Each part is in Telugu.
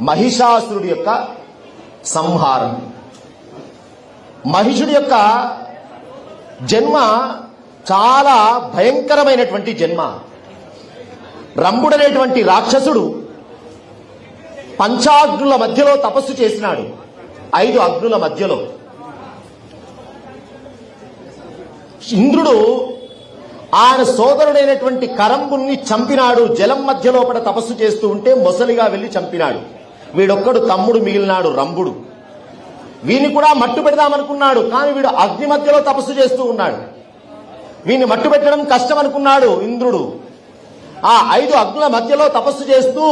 మహిషాసురుడి యొక్క సంహారం. మహిషుడి యొక్క జన్మ చాలా భయంకరమైనటువంటి జన్మ. రంభుడనేటువంటి రాక్షసుడు పంచాగ్నుల మధ్యలో తపస్సు చేసినాడు. 5 అగ్నుల మధ్యలో ఇంద్రుడు ఆయన సోదరుడైనటువంటి కరంబుల్ని చంపినాడు. జలం మధ్య లోపల తపస్సు చేస్తూ ఉంటే మొసలిగా వెళ్లి చంపినాడు. వీడొక్కడు తమ్ముడు మిగిలినాడు రంభుడు. వీని కూడా మట్టు పెడదామనుకున్నాడు, కానీ వీడు అగ్ని మధ్యలో తపస్సు చేస్తూ ఉన్నాడు. వీని మట్టు పెట్టడం కష్టం అనుకున్నాడు ఇంద్రుడు. ఆ 5 అగ్నుల మధ్యలో తపస్సు చేస్తూ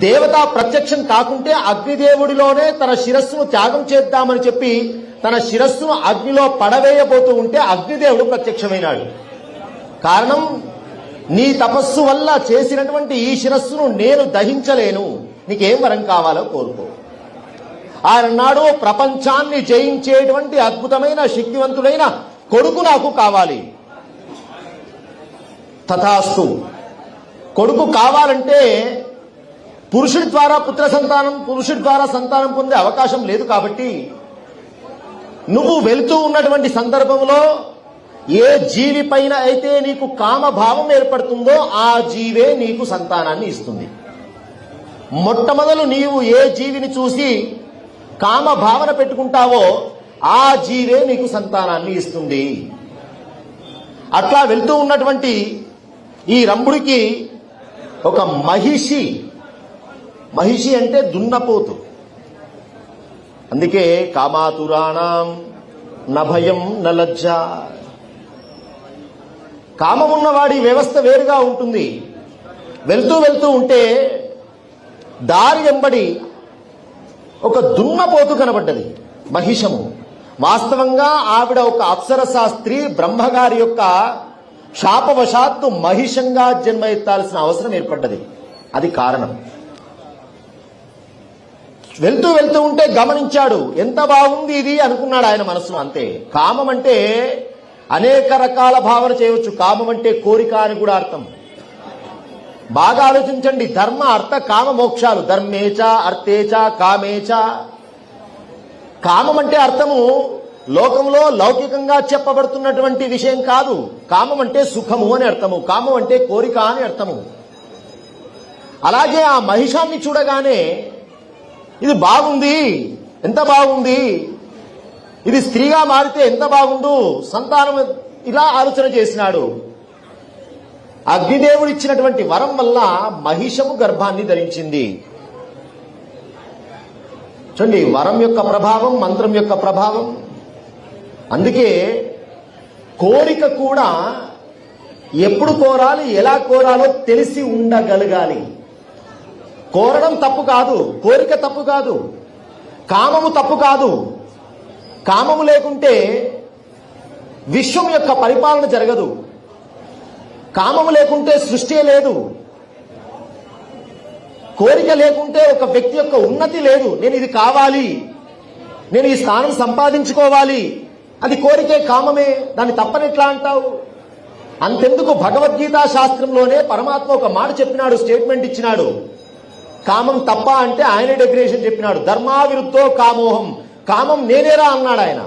దేవతా ప్రత్యక్షం కాకుంటే అగ్నిదేవుడిలోనే తన శిరస్సును త్యాగం చేద్దామని చెప్పి తన శిరస్సును అగ్నిలో పడవేయబోతూ ఉంటే అగ్నిదేవుడు ప్రత్యక్షమైనాడు. కారణం, నీ తపస్సు వల్ల చేసినటువంటి ఈ శిరస్సును నేను దహించలేను, నీకేం వరం కావాలో కోరుకో. ఆయన అన్నాడు, ప్రపంచాన్ని జయించేటువంటి అద్భుతమైన శక్తివంతుడైన కొడుకు నాకు కావాలి. తథాస్తు. కొడుకు కావాలంటే పురుషుడి ద్వారా పుత్ర సంతానం, పురుషుడి ద్వారా సంతానం పొందే అవకాశం లేదు. కాబట్టి నువ్వు వెళుతూ ఉన్నటువంటి సందర్భంలో ఏ జీవి పైన అయితే నీకు కామభావం ఏర్పడుతుందో ఆ జీవే నీకు సంతానాన్ని ఇస్తుంది. మొట్టమొదలు నీవు ఏ జీవిని చూసి కామ భావన పెట్టుకుంటావో ఆ జీవే నీకు సంతానాన్ని ఇస్తుంది. అట్లా వెళ్తూ ఉన్నటువంటి ఈ రంభుడికి ఒక మహిషి అంటే దున్నపోతు. అందుకే కామాతురాణం నభయం నలజ్జ. కామమున్నవాడి వ్యవస్థ వేరుగా ఉంటుంది. వెళ్తూ ఉంటే దారి వెంబడి ఒక దున్నపోతు కనబడ్డది, మహిషము. వాస్తవంగా ఆవిడ ఒక అప్సరసా స్త్రీ. బ్రహ్మగారి యొక్క శాపవశాత్తు మహిషంగా జన్మ ఎత్తాల్సిన అవసరం ఏర్పడ్డది. అది కారణం. వెళ్తూ ఉంటే గమనించాడు, ఎంత బాగుంది ఇది అనుకున్నాడు ఆయన మనసులో. అంతే. కామం అంటే అనేక రకాల భావన చేయవచ్చు. కామం అంటే కోరిక అని కూడా అర్థం. బాగా ఆలోచించండి. ధర్మ అర్థ కామ మోక్షాలు. ధర్మేచ అర్థేచ కామేచ. కామం అంటే అర్థము లోకంలో లౌకికంగా చెప్పబడుతున్నటువంటి విషయం కాదు. కామం అంటే సుఖము అని అర్థము. కామం అంటే కోరిక అని అర్థము. అలాగే ఆ మహిషాన్ని చూడగానే ఇది బాగుంది, ఎంత బాగుంది, ఇది స్త్రీగా మారితే ఎంత బాగుండు, సంతానం, ఇలా ఆలోచన చేసినాడు. అగ్నిదేవుడు ఇచ్చినటువంటి వరం వల్ల మహిషము గర్భాన్ని ధరించింది. చూడండి, వరం యొక్క ప్రభావం, మంత్రం యొక్క ప్రభావం. అందుకే కోరిక కూడా ఎప్పుడు కోరాలి, ఎలా కోరాలో తెలిసి ఉండగలగాలి. కోరడం తప్పు కాదు, కోరిక తప్పు కాదు, కామము తప్పు కాదు. కామము లేకుంటే విశ్వం యొక్క పరిపాలన జరగదు. కామము లేకుంటే సృష్టి లేదు. కోరిక లేకుంటే ఒక వ్యక్తి యొక్క ఉన్నతి లేదు. నేను ఇది కావాలి, నేను ఈ స్థానం సంపాదించుకోవాలి, అది కోరికే, కామమే. దాన్ని తప్పని ఎట్లా అంటావు? అంతెందుకు, భగవద్గీతా శాస్త్రంలోనే పరమాత్మ ఒక మాట చెప్పినాడు, స్టేట్మెంట్ ఇచ్చినాడు. కామం తప్ప అంటే ఆయన డెఫినేషన్ చెప్పినాడు. ధర్మా విరుద్ధో కామోహం. కామం నేనేరా అన్నాడు ఆయన.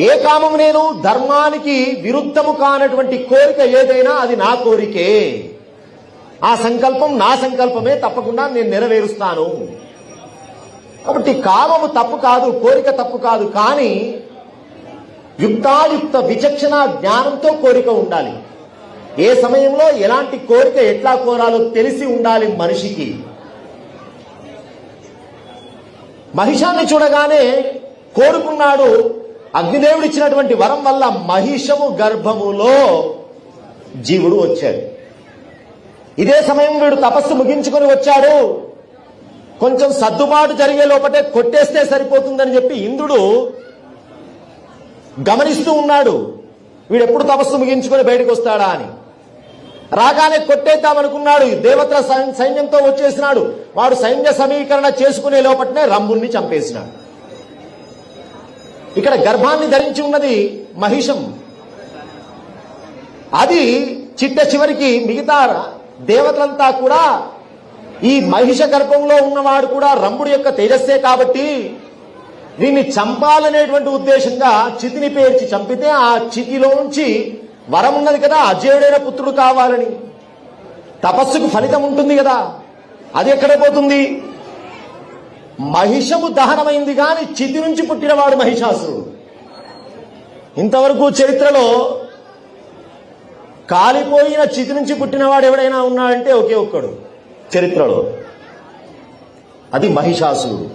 ఏ కామం నేను? ధర్మానికి విరుద్ధము కానటువంటి కోరిక ఏదైనా అది నా కోరికే. ఆ సంకల్పం నా సంకల్పమే, తప్పకుండా నేను నెరవేరుస్తాను. కాబట్టి కామము తప్పు కాదు, కోరిక తప్పు కాదు. కానీ యుక్తాయుక్త విచక్షణ జ్ఞానంతో కోరిక ఉండాలి. ఏ సమయంలో ఎలాంటి కోరిక ఎట్లా కోరాలో తెలిసి ఉండాలి మనిషికి. మహిషాన్ని చూడగానే కోరుకున్నాడు. అగ్నిదేవుడు ఇచ్చినటువంటి వరం వల్ల మహిషము గర్భములో జీవుడు వచ్చాడు. ఇదే సమయం వీడు తపస్సు ముగించుకొని వచ్చాడు. కొంచెం సర్దుబాటు జరిగే లోపటే కొట్టేస్తే సరిపోతుందని చెప్పి ఇంద్రుడు గమనిస్తూ ఉన్నాడు. వీడెప్పుడు తపస్సు ముగించుకొని బయటకు వస్తాడా అని. రాగానే కొట్టేద్దామనుకున్నాడు. దేవతల సైన్యంతో వచ్చేసినాడు. వాడు సైన్య సమీకరణ చేసుకునే లోపటనే రంభుణ్ణి చంపేసినాడు. ఇక్కడ గర్భాన్ని ధరించి ఉన్నది మహిషం. అది చిట్ట చివరికి మిగతా దేవతలంతా కూడా ఈ మహిష గర్భంలో ఉన్నవాడు కూడా రంభుడి యొక్క తేజస్సే కాబట్టి దీన్ని చంపాలనేటువంటి ఉద్దేశంగా చితిని పేర్చి చంపితే ఆ చితిలోంచి వరం ఉన్నది కదా, అజేయుడైన పుత్రుడు కావాలని. తపస్సుకు ఫలితం ఉంటుంది కదా, అది ఎక్కడ పోతుంది? మహిషము దహనమైంది గాని చితి నుంచి పుట్టినవాడు మహిషాసురుడు. ఇంతవరకు చరిత్రలో కాలిపోయిన చితి నుంచి పుట్టినవాడు ఎవడైనా ఉన్నాడంటే ఒకే ఒక్కడు చరిత్రలో, అది మహిషాసురుడు.